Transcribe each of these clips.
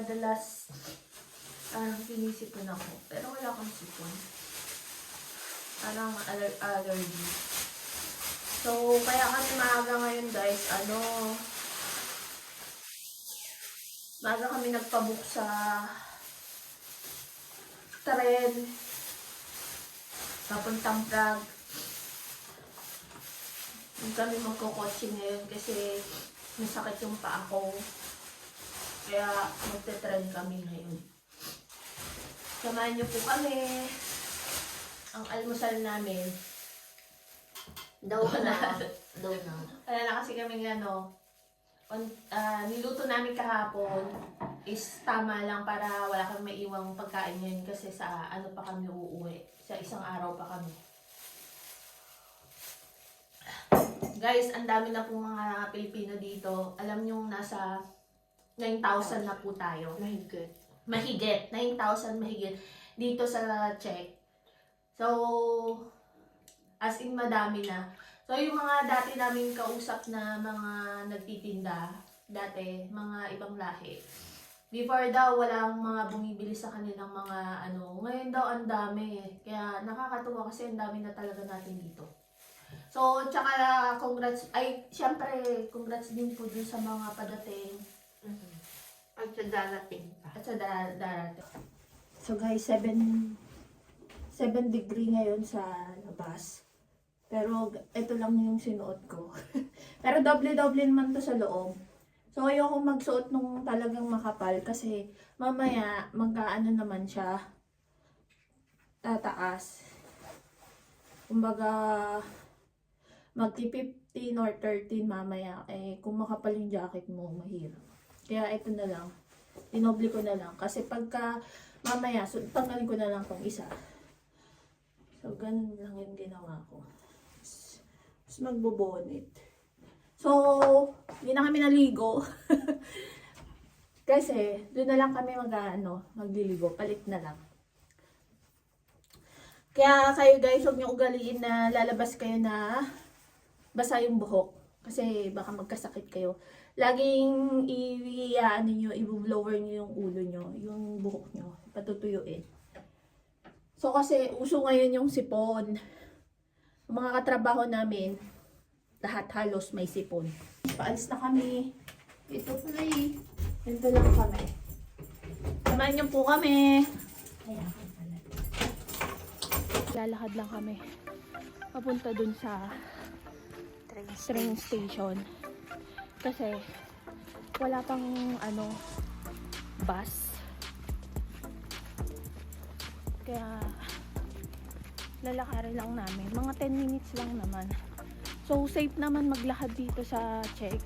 madalas parang sinisipon ako. Pero wala akong sipon. Parang allergy. So, kaya kami maaga ngayon guys, maaga kami nagpabook sa tren papuntang Prague. Hindi kami magkukotse ngayon kasi masakit yung paa ko. Kaya magte-tren kami ngayon. Samahan niyo po kami. Ang almusal namin. Daw na. Wala na kasi kami niluto namin kahapon is tama lang para wala kang maiwang pagkain ngayon kasi sa pa kami uuwi. Sa isang araw pa kami. Guys, ang dami na pong mga Pilipino dito. Alam nyo, nasa 9,000 na po tayo. Mahigit. 9,000 mahigit. Dito sa Czech. So, as in madami na. So, yung mga dati namin kausap na mga nagtitinda, dati, mga ibang lahi. Before daw, walang mga bumibili sa kanilang mga ngayon daw ang dami. Kaya nakakatuwa kasi ang dami na talaga natin dito. So, tsaka congrats, syempre, congrats din po dun sa mga padating. At sa darating pa. At sa darating. So guys, 7 degree ngayon sa labas. Pero ito lang yung sinuot ko. Pero doble-doble naman to sa loob. So ayoko magsuot nung talagang makapal kasi mamaya magkaano naman siya. Tataas. Kumbaga magti-15 or 13 mamaya. Kung makapal yung jacket mo, mahirap. Kaya ito na lang. Dinoble ko na lang. Kasi pagka mamaya, tanggalin ko na lang tong isa. So, ganun lang yung ginawa ko. Tapos magbo-bonnet. So, hindi na kami naligo. Kasi, doon na lang kami magliligo. Palit na lang. Kaya kayo guys, huwag niyo ugaliin na lalabas kayo na basa yung buhok. Kasi baka magkasakit kayo. Laging i-blower nyo yung ulo nyo, yung buhok nyo. Patutuyuin. So kasi uso ngayon yung sipon. Yung mga katrabaho namin, lahat halos may sipon. Paalis na kami. Ito pala Ito lang kami. Samahan niyo po kami. Lalakad lang kami. Papunta dun sa train station. Kasi wala pang bus. Kaya lalakarin lang namin. Mga 10 minutes lang naman. So safe naman maglakad dito sa Czech.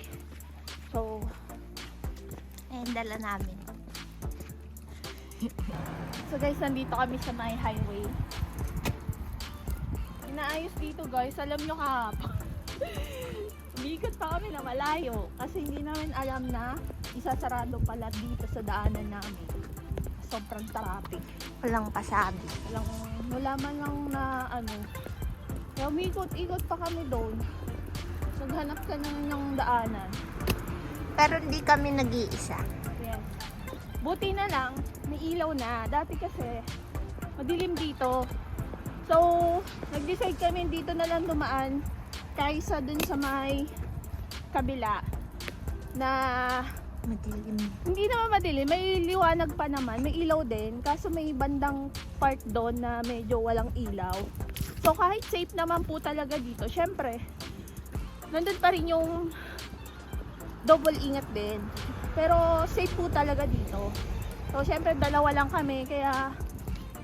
So Dala namin. So guys, nandito kami sa may highway. Inaayos dito guys. Alam nyo kahapon. Umiikot pa kami na malayo. Kasi hindi namin alam na isasarado pala dito sa daanan namin. Sobrang traffic. Walang pasabi. Wala man lang na Kaya umiikot-ikot pa kami doon. Naghanap ka na ng daanan. Pero hindi kami nag-iisa. Yes. Buti na lang, may ilaw na. Dati kasi, madilim dito. So, nag-decide kami dito na lang dumaan kaysa dun sa may kabila na Madilim. hindi naman madilim, may liwanag pa naman, may ilaw din, kaso may bandang part doon na medyo walang ilaw. So kahit safe naman po talaga dito, syempre nandun pa rin yung double ingat din, pero safe po talaga dito. So syempre dalawa lang kami, kaya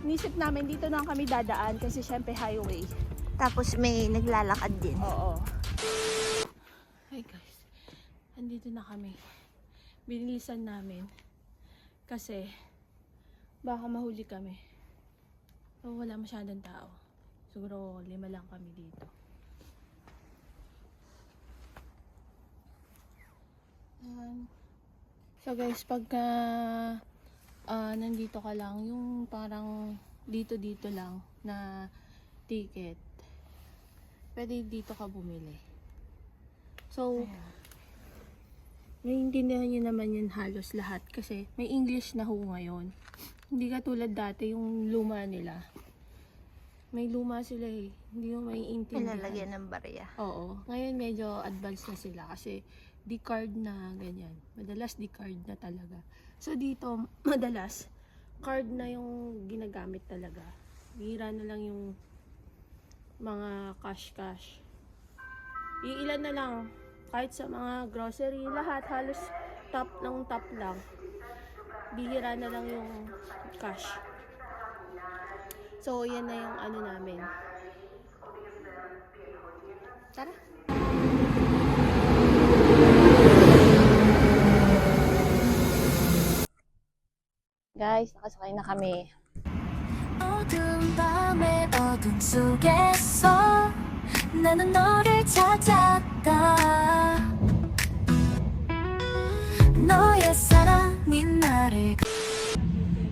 nisip namin dito na kami dadaan kasi syempre highway. Tapos may naglalakad din. Oo. Hi guys, andito na kami. Binilisan namin kasi baka mahuli kami. So, wala masyadong tao. Siguro 5 lang kami dito. So guys, pagka nandito ka lang, yung parang dito lang na ticket, pwede dito ka bumili. So, Naiintindihan niyo naman yan halos lahat kasi may English na ho ngayon. Hindi katulad dati yung luma nila. May luma sila eh. Hindi mo maiintindihan. Nilalagyan ng barya. Oo. Ngayon medyo advanced na sila kasi D-card na ganyan. Madalas D-card na talaga. So dito, madalas card na yung ginagamit talaga. Bihira na lang yung mga cash. Iilan na lang. Kahit sa mga grocery, lahat halos top lang. Bihira na lang yung cash. So, yan na yung ano namin. Tara. Guys, nakasakay na kami. 어두운 밤의 어둠 속에서 나는 너를 찾았다 너의 사랑이 나를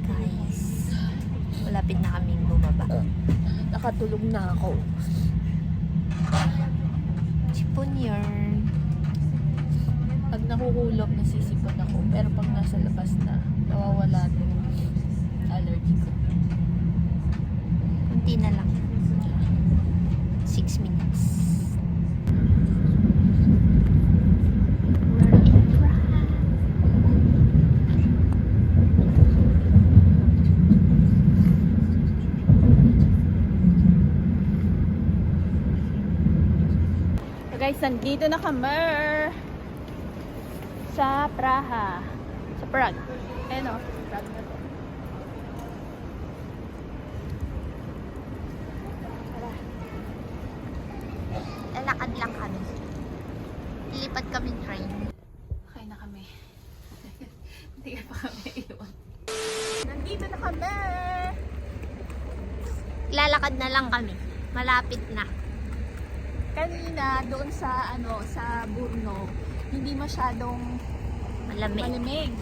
Guys, malapit na kaming bumaba. Nakatulog na ako. Sipon yarn. Pag nakukulog, nasisipon ako. Pero pag nasa labas na, nawawala na yung allergy ko. Kunti na lang. 6 minutes. We're in Prague. So guys, nandito na kami sa Praha. Sa Prague. Ayan o, Prague na to. Lalakad lang kami. Lilipat kami train. Kain na kami. Hindi ka pa kami iwan. Nandito na kami! Lalakad na lang kami. Malapit na. Kanina, doon sa sa Brno, hindi masyadong Malamig. malamig.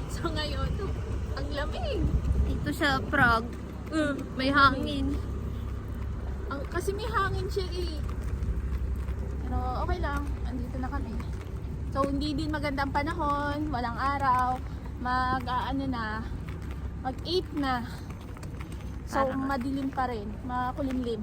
So ngayon, ang lamig. Dito sa Prague, may hangin. Kasi may hangin siya eh. Pero okay lang, andito na kami. So hindi din magandang panahon, walang araw, mag 8 na. So Parang- madilim pa rin, makulimlim.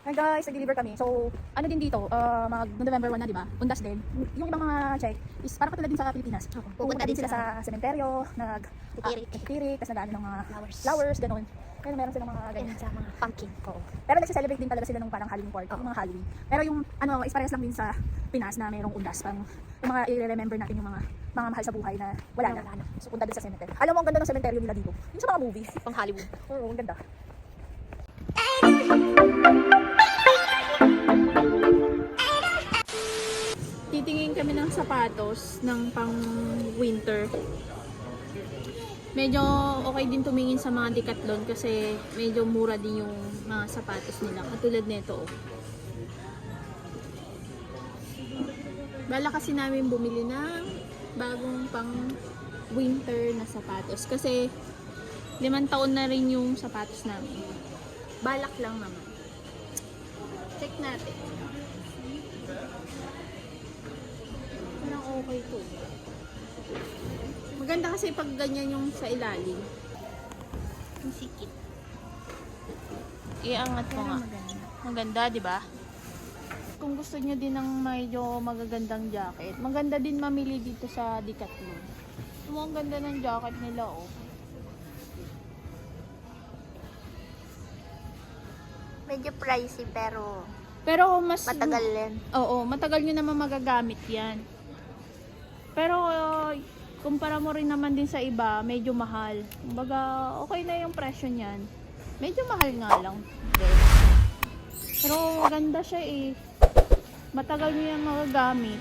Hi guys, nag-deliver kami. So, ano din dito, mag-November 1 na, di ba? Undas din. Yung ibang mga check is parang katulad din sa Pilipinas. Pupunta din sila sa sementeryo, nag-tirik, tapos nag-ano ng mga flowers, ganun. Pero meron silang mga ganyan. Sa mga pumpkin. Oo. Pero nagse-celebrate din talaga sila ng parang Halloween party, yung mga Halloween. Pero yung ano is parehas lang din sa Pinas na mayroong undas, pang yung mga i-remember natin yung mga mahal sa buhay na wala na. So punta din sa cemetery. Alam mo ang ganda ng cemetery nila dito. Yung sa mga movie, pang Hollywood. Oo, ang ganda. Titingin kami ng sapatos ng pang winter. Medyo okay din tumingin sa mga Decathlon kasi medyo mura din yung mga sapatos nila. Katulad nito. Oh. Bala kasi namin bumili ng bagong pang winter na sapatos. Kasi 5 taon na rin yung sapatos namin. Balak lang naman. Check natin. Parang okay to. Maganda kasi pag ganyan yung sa ilalim. Ang sikit. Iangat mo nga. Maganda, di ba? Kung gusto niyo din ng medyo magagandang jacket, maganda din mamili dito sa Decathlon. Ang ganda ng jacket nila, oh. Medyo pricey pero Mas matagal yan. Oo, matagal nyo naman magagamit yan. Pero kumpara mo rin naman din sa iba, medyo mahal. Kumbaga, okay na yung presyo niyan. Medyo mahal nga lang din. Pero maganda siya eh. Matagal nyo yan magagamit.